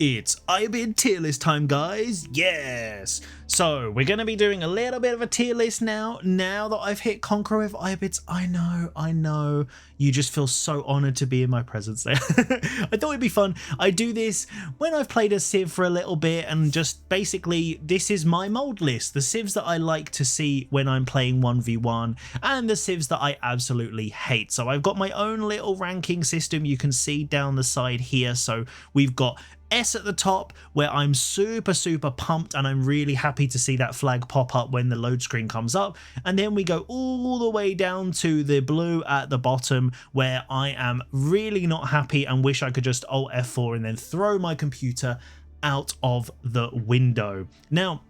It's Ayyubid tier list time, guys. Yes. So we're going to be doing a little bit of a tier list now that I've hit Conqueror with Ayyubids. I know. You just feel so honored to be in my presence there. I thought it'd be fun. I do this when I've played a Civ for a little bit, and just basically this is my mold list. The Civs that I like to see when I'm playing 1v1 and the Civs that I absolutely hate. So I've got my own little ranking system you can see down the side here. So we've got S at the top, where I'm super pumped and I'm really happy to see that flag pop up when the load screen comes up. And then we go all the way down to the blue at the bottom, where I am really not happy and wish I could just Alt F4 and then throw my computer out of the window. Now,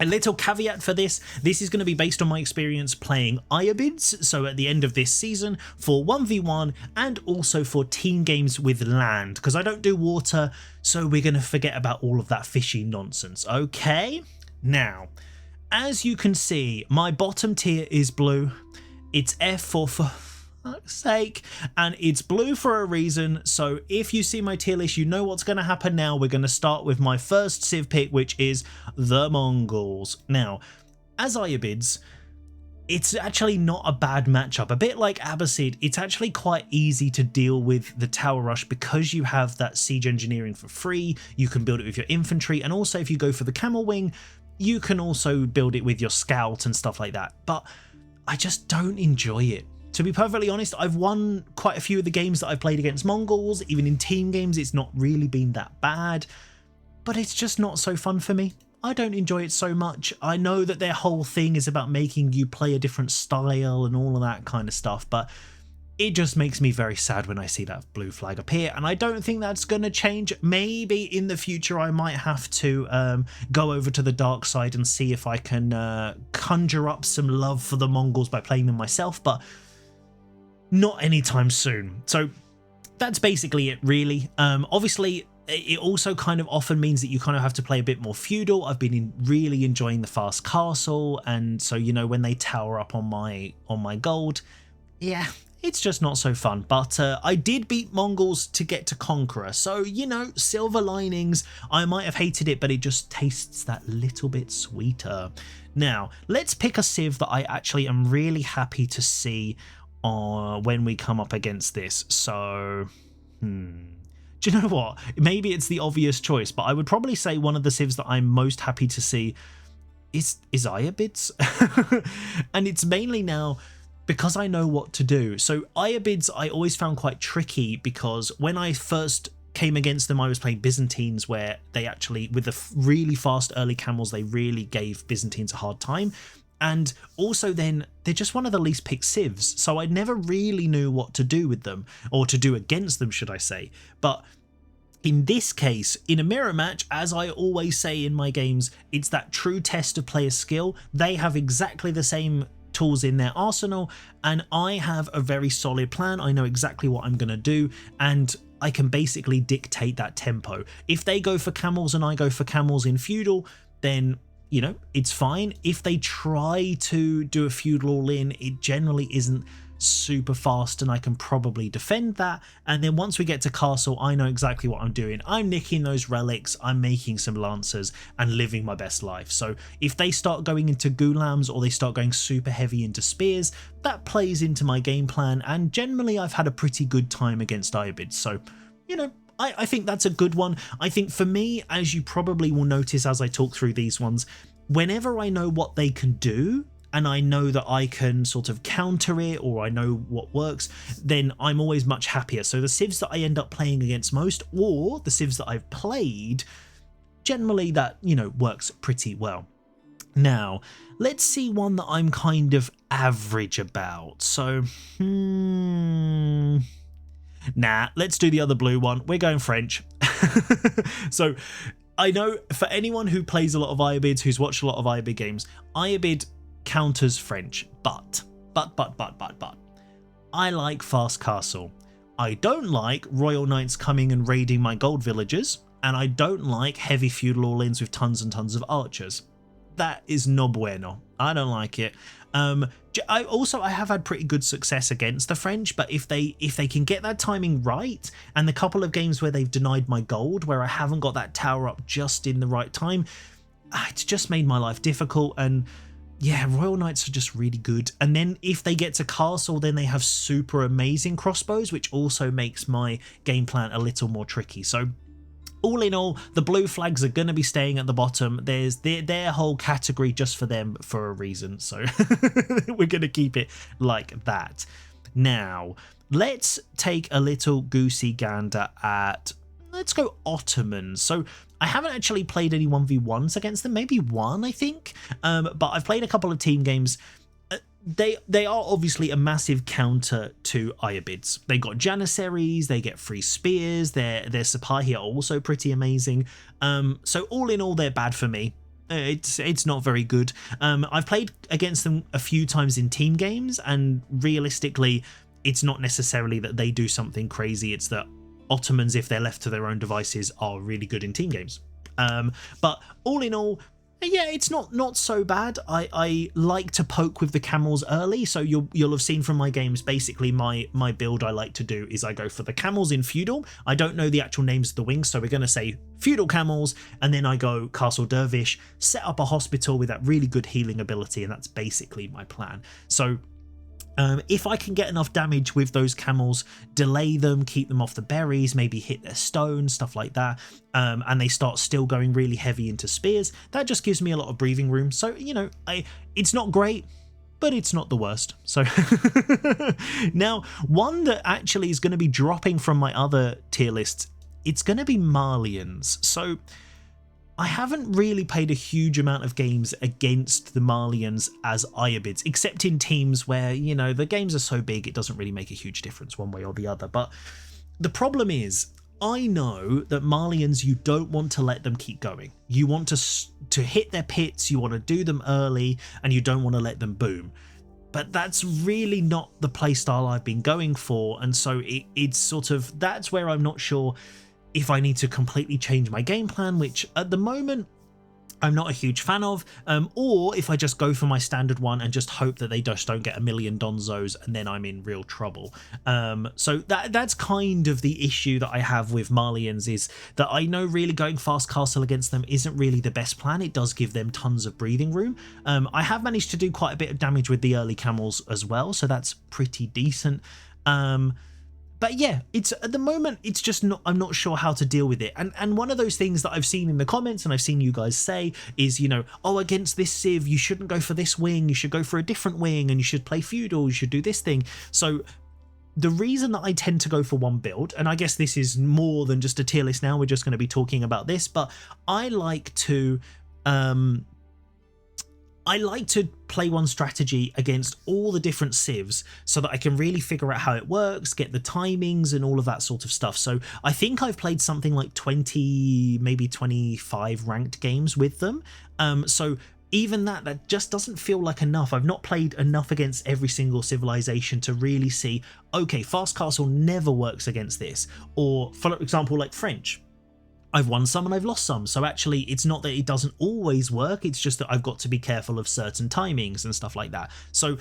a little caveat for this is going to be based on my experience playing Ayyubids, so at the end of this season for 1v1 and also for team games with land, because I don't do water, so we're going to forget about all of that fishy nonsense, okay? Now, as you can see, my bottom tier is blue. It's F4 for fuck's sake, and it's blue for a reason. So if you see my tier list, you know what's going to happen now. We're going to start with my first Civ pick, which is the Mongols. Now, as Ayyubids, it's actually not a bad matchup. A bit like Abbasid, it's actually quite easy to deal with the tower rush because you have that siege engineering for free. You can build it with your infantry, and also if you go for the camel wing, you can also build it with your scout and stuff like that. But I just don't enjoy it. To be perfectly honest, I've won quite a few of the games that I've played against Mongols. Even in team games, it's not really been that bad, but it's just not so fun for me. I don't enjoy it so much. I know that their whole thing is about making you play a different style and all of that kind of stuff, but it just makes me very sad when I see that blue flag appear, and I don't think that's going to change. Maybe in the future I might have to go over to the dark side and see if I can conjure up some love for the Mongols by playing them myself, but not anytime soon. So that's basically it, really. Obviously, it also kind of often means that you kind of have to play a bit more feudal. I've been really enjoying the fast castle, and so, you know, when they tower up on my gold, yeah, it's just not so fun. But I did beat Mongols to get to Conqueror, so, you know, silver linings. I might have hated it, but it just tastes that little bit sweeter. Now, let's pick a Civ that I actually am really happy to see when we come up against this. So, do you know what? Maybe it's the obvious choice, but I would probably say one of the Civs that I'm most happy to see is Ayyubids. And it's mainly now because I know what to do. So Ayyubids I always found quite tricky, because when I first came against them, I was playing Byzantines, where they actually, with the really fast early camels, they really gave Byzantines a hard time. And also then, they're just one of the least picked Civs, so I never really knew what to do with them, or to do against them, should I say. But in this case, in a mirror match, as I always say in my games, it's that true test of player skill. They have exactly the same tools in their arsenal, and I have a very solid plan. I know exactly what I'm going to do, and I can basically dictate that tempo. If they go for camels and I go for camels in feudal, then, you know, it's fine. If they try to do a feudal all-in, it generally isn't super fast, and I can probably defend that. And then once we get to castle, I know exactly what I'm doing. I'm nicking those relics, I'm making some lancers, and living my best life. So if they start going into gulams, or they start going super heavy into spears, that plays into my game plan, and generally I've had a pretty good time against Ayyubids. So, you know, I think that's a good one. I think for me, as you probably will notice as I talk through these ones, whenever I know what they can do, and I know that I can sort of counter it, or I know what works, then I'm always much happier. So the Civs that I end up playing against most, or the Civs that I've played, generally that, you know, works pretty well. Now, let's see one that I'm kind of average about. So, nah, let's do the other blue one. We're going French. So, I know for anyone who plays a lot of Ayyubids, who's watched a lot of Ayyubid games, Ayyubid counters French, but I like fast castle. I don't like royal knights coming and raiding my gold villages, and I don't like heavy feudal all-ins with tons and tons of archers. That is no bueno. I don't like it. I have had pretty good success against the French, but if they can get that timing right, and the couple of games where they've denied my gold, where I haven't got that tower up just in the right time, it's just made my life difficult. And yeah, Royal Knights are just really good. And then if they get to castle, then they have super amazing crossbows, which also makes my game plan a little more tricky. So all in all, the blue flags are going to be staying at the bottom. There's their whole category just for them for a reason. So we're going to keep it like that. Now, let's take a little goosey gander at, let's go Ottomans. So I haven't actually played any 1v1s against them, maybe one, I think. But I've played a couple of team games. They are obviously a massive counter to Ayyubids. They got Janissaries, they get free spears, their Sipahi are also pretty amazing. So all in all, they're bad for me. It's not very good. I've played against them a few times in team games, and realistically, it's not necessarily that they do something crazy. It's that Ottomans, if they're left to their own devices, are really good in team games. But all in all, yeah, it's not so bad. I like to poke with the camels early, so you'll have seen from my games, basically my build I like to do is I go for the camels in feudal. I don't know the actual names of the wings, so we're going to say feudal camels, and then I go castle dervish, set up a hospital with that really good healing ability, and that's basically my plan. So if I can get enough damage with those camels, delay them, keep them off the berries, maybe hit their stone, stuff like that, and they start still going really heavy into spears, that just gives me a lot of breathing room. So, you know, it's not great, but it's not the worst. So now, one that actually is going to be dropping from my other tier lists, it's going to be Malians. So I haven't really played a huge amount of games against the Malians as Ayyubids, except in teams where, you know, the games are so big it doesn't really make a huge difference one way or the other. But the problem is, I know that Malians, you don't want to let them keep going. You want to hit their pits, you want to do them early, and you don't want to let them boom. But that's really not the playstyle I've been going for, and so it's sort of, that's where I'm not sure if I need to completely change my game plan, which at the moment I'm not a huge fan of, or if I just go for my standard one and just hope that they just don't get a million donzos, and then I'm in real trouble. So that's kind of the issue that I have with Malians, is that I know really going fast castle against them isn't really the best plan. It does give them tons of breathing room. I have managed to do quite a bit of damage with the early camels as well, so that's pretty decent. But yeah, it's at the moment, it's just not, I'm not sure how to deal with it. And one of those things that I've seen in the comments and I've seen you guys say is, you know, oh, against this civ, you shouldn't go for this wing, you should go for a different wing, and you should play feudal, you should do this thing. So the reason that I tend to go for one build, and I guess this is more than just a tier list now, we're just going to be talking about this, but I like to play one strategy against all the different civs so that I can really figure out how it works, get the timings and all of that sort of stuff. So I think I've played something like 20, maybe 25 ranked games with them. So even that just doesn't feel like enough. I've not played enough against every single civilization to really see, okay, fast castle never works against this. Or for example, like French. I've won some and I've lost some, so actually it's not that it doesn't always work, it's just that I've got to be careful of certain timings and stuff like that. So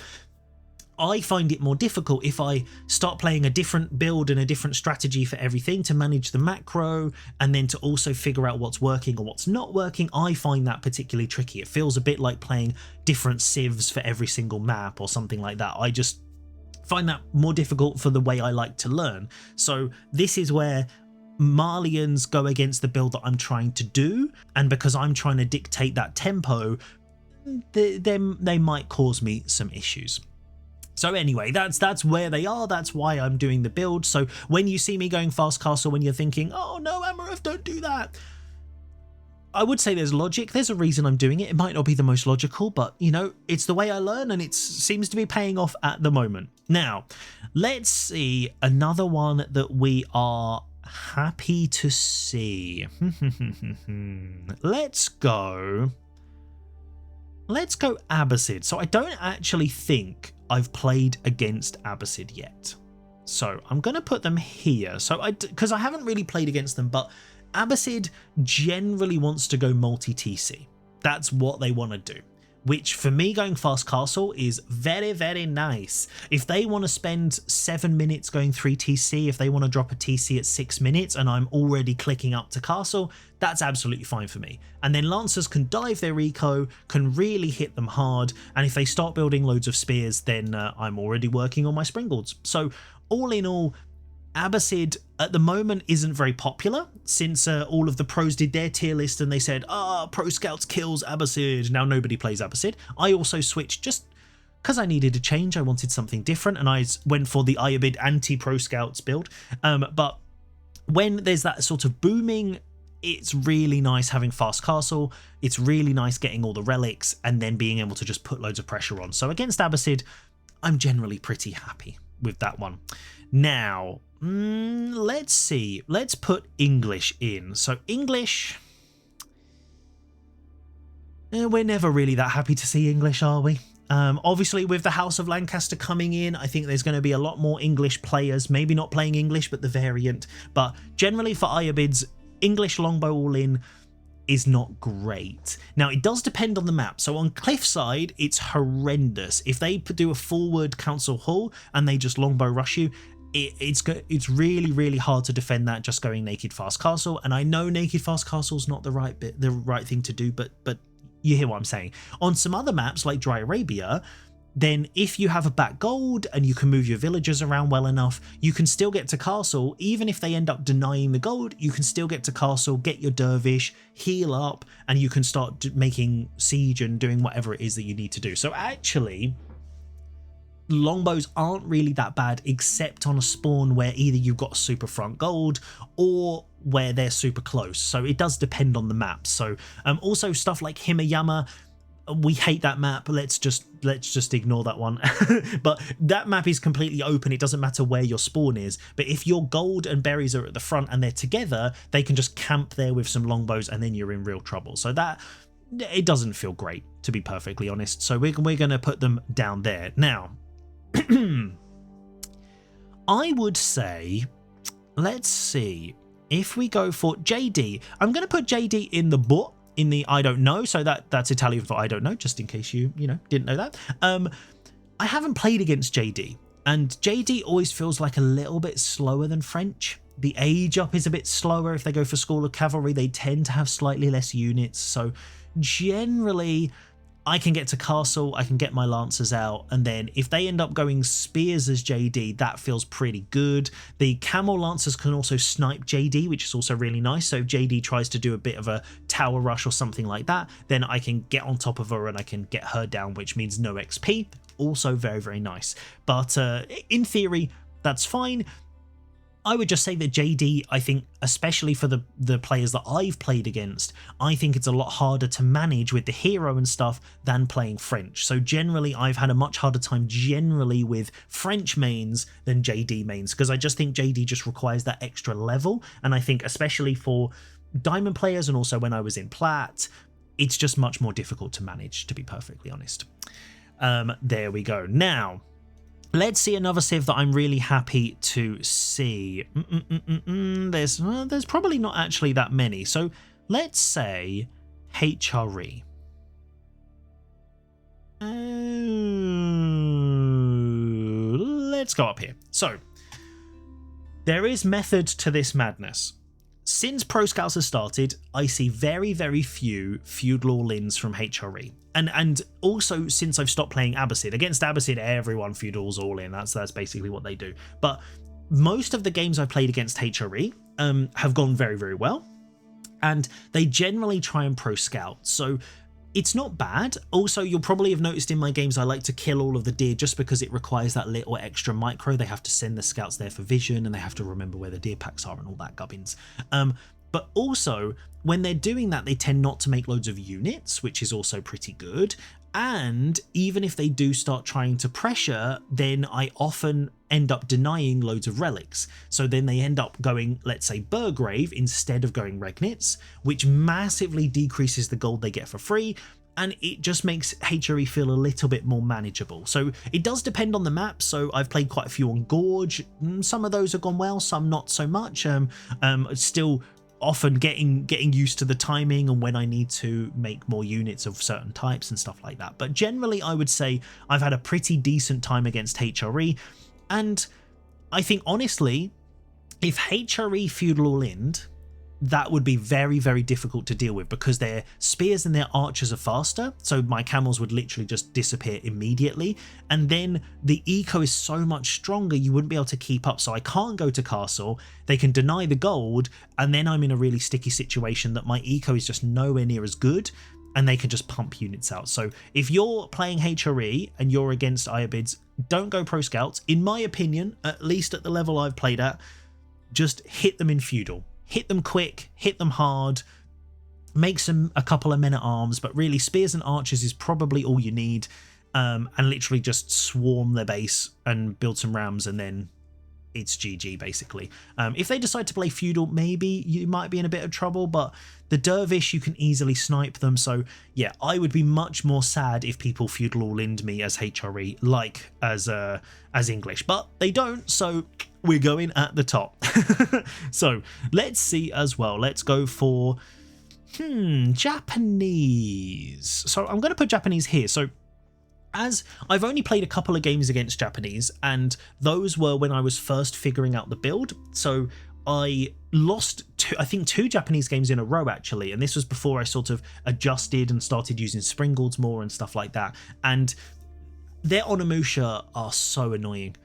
I find it more difficult if I start playing a different build and a different strategy for everything to manage the macro, and then to also figure out what's working or what's not working. I find that particularly tricky. It feels a bit like playing different civs for every single map or something like that. I just find that more difficult for the way I like to learn. So this is where Malians go against the build that I'm trying to do, and because I'm trying to dictate that tempo, they might cause me some issues. So anyway, that's where they are, that's why I'm doing the build. So when you see me going fast castle, when you're thinking, oh no, Amaref, don't do that, I would say there's logic, there's a reason I'm doing it. It might not be the most logical, but you know, it's the way I learn, and it seems to be paying off at the moment. Now, let's see another one that we are happy to see. Let's go Abbasid. So I don't actually think I've played against Abbasid yet, so I'm gonna put them here. So because I haven't really played against them, but Abbasid generally wants to go multi-TC. That's what they want to do. which for me going fast castle is very, very nice. If they want to spend 7 minutes going 3 TC, if they want to drop a TC at 6 minutes and I'm already clicking up to castle, that's absolutely fine for me. And then Lancers can dive their eco, can really hit them hard, and if they start building loads of spears, then I'm already working on my springboards. So all in all, Abbasid at the moment isn't very popular since all of the pros did their tier list and they said, Pro Scouts kills Abbasid. Now nobody plays Abbasid. I also switched just because I needed a change. I wanted something different and I went for the Ayyubid anti-Pro Scouts build. But when there's that sort of booming, it's really nice having fast castle. It's really nice getting all the relics and then being able to just put loads of pressure on. So against Abbasid, I'm generally pretty happy with that one. Now, let's see. Let's put English in. So English, we're never really that happy to see English, are we? Obviously, with the House of Lancaster coming in, I think there's going to be a lot more English players, maybe not playing English, but the variant. But generally for Ayyubids, English longbow all in is not great. Now, it does depend on the map. So on Cliffside, it's horrendous. If they do a forward Council Hall and they just longbow rush you, it's really, really hard to defend that just going naked fast castle. And I know naked fast castle's not the right thing to do, but you hear what I'm saying. On some other maps like Dry Arabia, then if you have a back gold and you can move your villagers around well enough, you can still get to castle. Even if they end up denying the gold, you can still get to castle, get your dervish, heal up, and you can start making siege and doing whatever it is that you need to do. So actually, longbows aren't really that bad, except on a spawn where either you've got super front gold or where they're super close. So it does depend on the map. So also stuff like Himayama, we hate that map. Let's just ignore that one. But that map is completely open. It doesn't matter where your spawn is. But if your gold and berries are at the front and they're together, they can just camp there with some longbows and then you're in real trouble. So that, it doesn't feel great, to be perfectly honest. So we're going to put them down there. Now, I would say, let's see, if we go for JD, I'm going to put JD in the book, in the I don't know, so that's Italian for I don't know, just in case you didn't know that. I haven't played against JD, and JD always feels like a little bit slower than French. The age up is a bit slower. If they go for School of Cavalry, they tend to have slightly less units, so generally I can get to castle, I can get my lancers out, and then if they end up going spears as JD, that feels pretty good. The camel lancers can also snipe JD, which is also really nice. So if JD tries to do a bit of a tower rush or something like that, then I can get on top of her and I can get her down, which means no XP. Also very, very nice. But in theory, that's fine. I would just say that JD, I think, especially for the players that I've played against, I think it's a lot harder to manage with the hero and stuff than playing French. So generally, I've had a much harder time generally with French mains than JD mains, because I just think JD just requires that extra level. And I think especially for diamond players and also when I was in plat, it's just much more difficult to manage, to be perfectly honest. There we go. Now, let's see another civ that I'm really happy to see. There's probably not actually that many. So let's say HRE. Let's go up here. So there is method to this madness. Since Pro Scouts has started, I see very, very few feudal all-ins from HRE. And also, since I've stopped playing Abbasid, against Abbasid, everyone feudals all in. That's basically what they do. But most of the games I've played against HRE have gone very, very well. And they generally try and Pro Scout. So it's not bad. Also, you'll probably have noticed in my games I like to kill all of the deer just because it requires that little extra micro. They have to send the scouts there for vision and they have to remember where the deer packs are and all that gubbins. But also, when they're doing that, they tend not to make loads of units, which is also pretty good. And even if they do start trying to pressure, then I often end up denying loads of relics. So then they end up going, let's say, Burgrave instead of going Regnitz, which massively decreases the gold they get for free. And it just makes HRE feel a little bit more manageable. So it does depend on the map. So I've played quite a few on Gorge. Some of those have gone well, some not so much. Still often getting used to the timing and when I need to make more units of certain types and stuff like that. But generally I would say I've had a pretty decent time against HRE, and I think honestly if HRE feudal all-in, that would be very, very difficult to deal with because their spears and their archers are faster, so my camels would literally just disappear immediately, and then the eco is so much stronger you wouldn't be able to keep up, so I can't go to castle, they can deny the gold, and then I'm in a really sticky situation that my eco is just nowhere near as good, and they can just pump units out. So if you're playing HRE and you're against Ayyubids, don't go pro scouts. In my opinion, at least at the level I've played at, just hit them in feudal. Hit them quick, hit them hard, make a couple of men-at-arms, but really spears and archers is probably all you need, and literally just swarm their base and build some rams, and then it's GG basically. If they decide to play feudal, maybe you might be in a bit of trouble, but the dervish, you can easily snipe them, so yeah, I would be much more sad if people feudal all-in'd me as HRE, like as English, but they don't, so we're going at the top. So let's see as well. Let's go for Japanese. So I'm going to put Japanese here. So as I've only played a couple of games against Japanese, and those were when I was first figuring out the build. So I lost I think two Japanese games in a row actually, and this was before I sort of adjusted and started using springboards more and stuff like that. And their Onimusha are so annoying.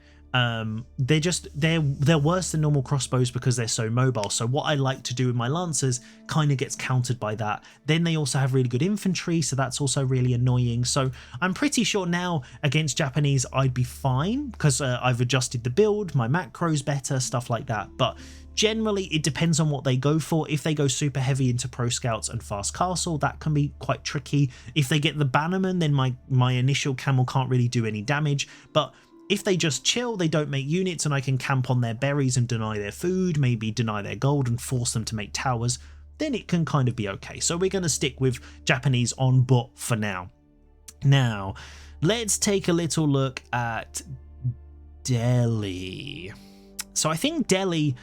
They're worse than normal crossbows because they're so mobile. So what I like to do with my lancers kind of gets countered by that. Then they also have really good infantry, so that's also really annoying. So I'm pretty sure now against Japanese I'd be fine because I've adjusted the build, my macros better, stuff like that. But generally it depends on what they go for. If they go super heavy into pro scouts and fast castle, that can be quite tricky. If they get the bannerman, then my initial camel can't really do any damage. But if they just chill, they don't make units, and I can camp on their berries and deny their food, maybe deny their gold and force them to make towers, then it can kind of be okay. So we're going to stick with Japanese on bot for now. Now, let's take a little look at Delhi. So I think Delhi,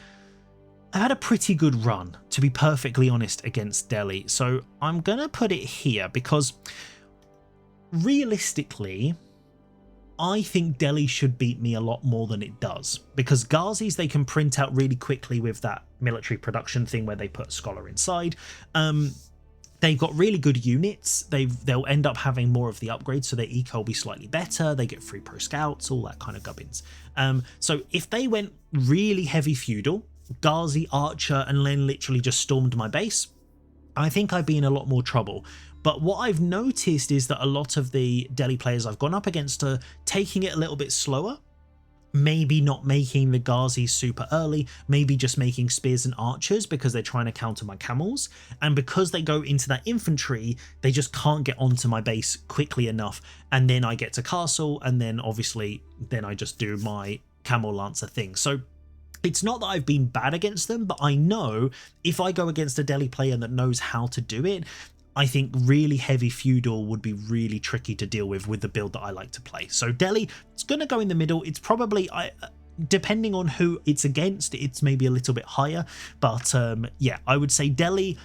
I had a pretty good run, to be perfectly honest, against Delhi. So I'm going to put it here because realistically, I think Delhi should beat me a lot more than it does, because Ghazis they can print out really quickly with that military production thing where they put Scholar inside. They've got really good units. They'll end up having more of the upgrades, so their eco will be slightly better. They get free pro scouts, all that kind of gubbins. So if they went really heavy feudal, Ghazi, archer, and then literally just stormed my base, I think I'd be in a lot more trouble. But what I've noticed is that a lot of the Delhi players I've gone up against are taking it a little bit slower, maybe not making the Ghazis super early, maybe just making spears and archers because they're trying to counter my camels, and because they go into that infantry, they just can't get onto my base quickly enough, and then I get to castle, and then obviously then I just do my camel lancer thing. So it's not that I've been bad against them, but I know if I go against a Delhi player that knows how to do it, I think really heavy feudal would be really tricky to deal with the build that I like to play. So Delhi, it's going to go in the middle. It's probably, depending on who it's against, it's maybe a little bit higher. But yeah, I would say Delhi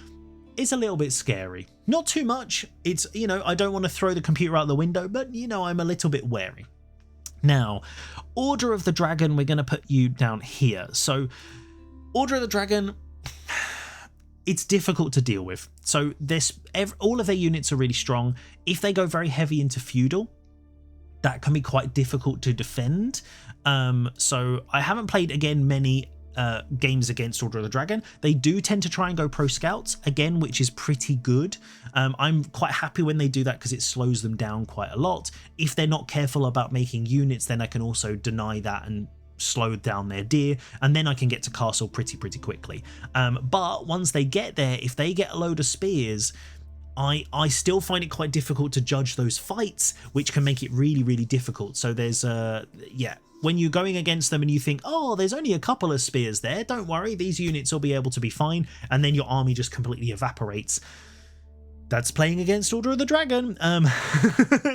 is a little bit scary. Not too much. It's, you know, I don't want to throw the computer out the window, but, you know, I'm a little bit wary. Now, Order of the Dragon, we're going to put you down here. So Order of the Dragon, it's difficult to deal with. So all of their units are really strong. If they go very heavy into feudal, that can be quite difficult to defend. So I haven't played, again, many games against Order of the Dragon. They do tend to try and go pro scouts, again, which is pretty good. I'm quite happy when they do that because it slows them down quite a lot. If they're not careful about making units, then I can also deny that and slow down their deer, and then I can get to castle pretty quickly. But once they get there, if they get a load of spears, I still find it quite difficult to judge those fights, which can make it really difficult. So there's yeah, when you're going against them and you think, oh, there's only a couple of spears there, don't worry, these units will be able to be fine, and then your army just completely evaporates. That's playing against Order of the Dragon.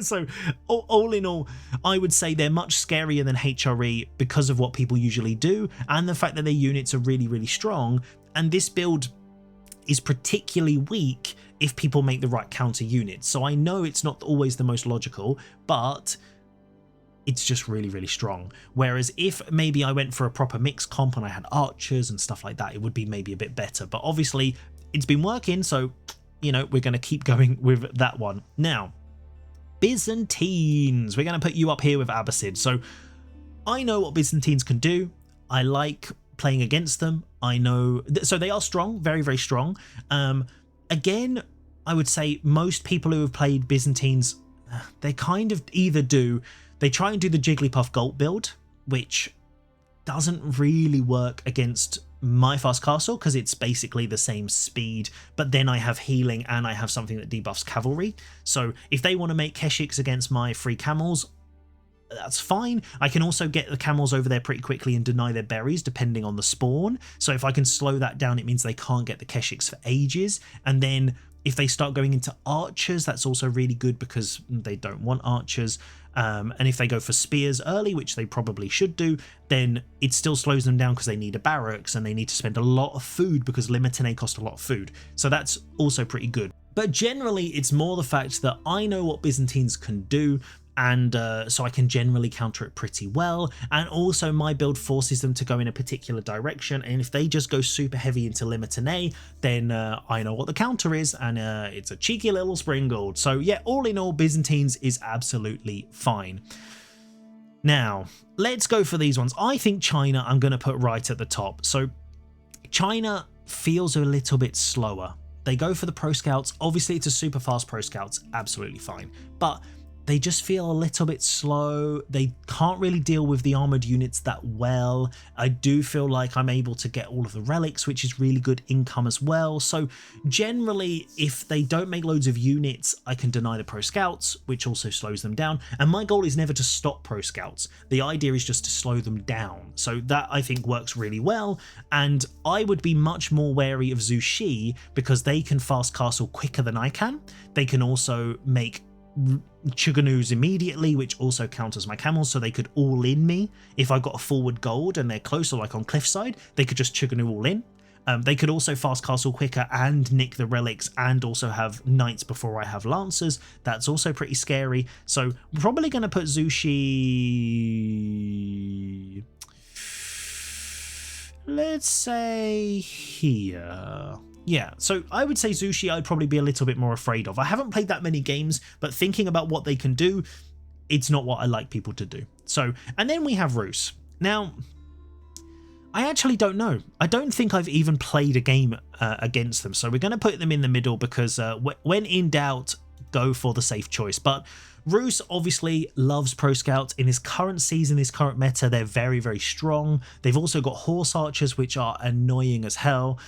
So all in all, I would say they're much scarier than HRE because of what people usually do, and the fact that their units are really strong. And this build, is particularly weak if people make the right counter units. So I know it's not always the most logical, but it's just really, really strong. Whereas if maybe I went for a proper mixed comp and I had archers and stuff like that, it would be maybe a bit better. But obviously it's been working, so, you know, we're going to keep going with that one. Now, Byzantines. We're going to put you up here with Abbasid. So I know what Byzantines can do. I like playing against them. I know, so they are strong, very, very strong. Again, I would say most people who have played Byzantines, they kind of either they try and do the Jigglypuff Gulp build, which doesn't really work against my fast castle because it's basically the same speed, but then I have healing and I have something that debuffs cavalry. So if they want to make Keshiks against my free camels, that's fine. I can also get the camels over there pretty quickly and deny their berries depending on the spawn. So if I can slow that down, it means they can't get the Keshiks for ages. And then if they start going into archers, that's also really good because they don't want archers. And if they go for spears early, which they probably should do, then it still slows them down because they need a barracks and they need to spend a lot of food because Limitine cost a lot of food. So that's also pretty good. But generally, it's more the fact that I know what Byzantines can do, and so I can generally counter it pretty well. And also my build forces them to go in a particular direction, and if they just go super heavy into Limitine, then I know what the counter is, and it's a cheeky little Springald. So yeah, all in all, Byzantines is absolutely fine. Now, let's go for these ones. I think China I'm going to put right at the top. So China feels a little bit slower. They go for the Pro Scouts. Obviously, it's a super fast Pro Scouts, absolutely fine. But they just feel a little bit slow. They can't really deal with the armored units that well. I do feel like I'm able to get all of the relics, which is really good income as well. So generally, if they don't make loads of units, I can deny the Pro Scouts, which also slows them down. And my goal is never to stop Pro Scouts. The idea is just to slow them down. So that I think works really well. And I would be much more wary of Zushi because they can fast castle quicker than I can. They can also make Chuganoos immediately, which also counters my camels, so they could all in me. If I got a forward gold and they're closer, like on Cliffside, they could just Chuganoo all in. They could also fast castle quicker and nick the relics and also have knights before I have lancers. That's also pretty scary. So we're probably going to put Zushi, let's say here. Yeah, so I would say Zushi I'd probably be a little bit more afraid of. I haven't played that many games, but thinking about what they can do, it's not what I like people to do. So, and then we have Rus. Now, I actually don't know. I don't think I've even played a game against them. So we're going to put them in the middle because when in doubt, go for the safe choice. But Rus obviously loves Pro Scouts. In this current season, this current meta, they're very, very strong. They've also got horse archers, which are annoying as hell.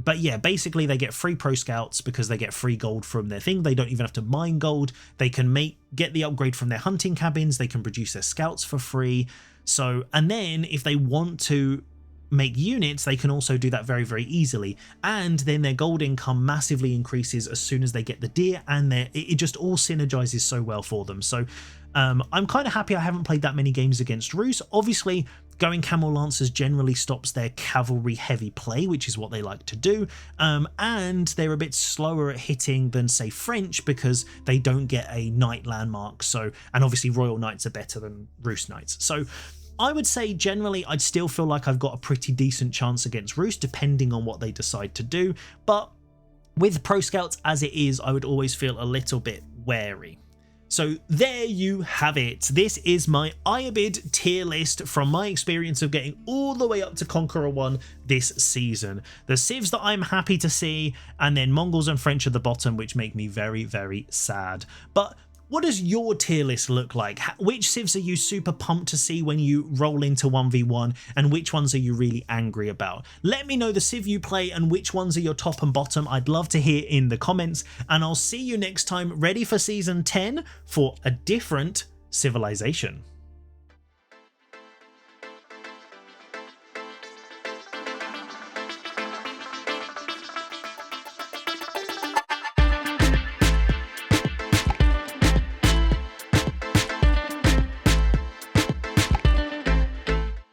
But yeah, basically they get free Pro Scouts because they get free gold from their thing. They don't even have to mine gold. They can get the upgrade from their hunting cabins. They can produce their scouts for free. So, and then if they want to make units, they can also do that very, very easily. And then their gold income massively increases as soon as they get the deer, and it just all synergizes so well for them. So I'm kind of happy I haven't played that many games against Rus. Obviously, going Camel Lancers generally stops their cavalry heavy play, which is what they like to do. And they're a bit slower at hitting than, say, French because they don't get a knight landmark. So, and obviously Royal Knights are better than Rus Knights. So I would say generally I'd still feel like I've got a pretty decent chance against Rus depending on what they decide to do. But with Pro Scouts as it is, I would always feel a little bit wary. So there you have it. This is my Ayyubid tier list from my experience of getting all the way up to Conqueror 1 this season. The civs that I'm happy to see, and then Mongols and French at the bottom, which make me very, very sad. But what does your tier list look like? Which civs are you super pumped to see when you roll into 1v1, and which ones are you really angry about? Let me know the civ you play and which ones are your top and bottom. I'd love to hear in the comments, and I'll see you next time ready for season 10 for a different civilization.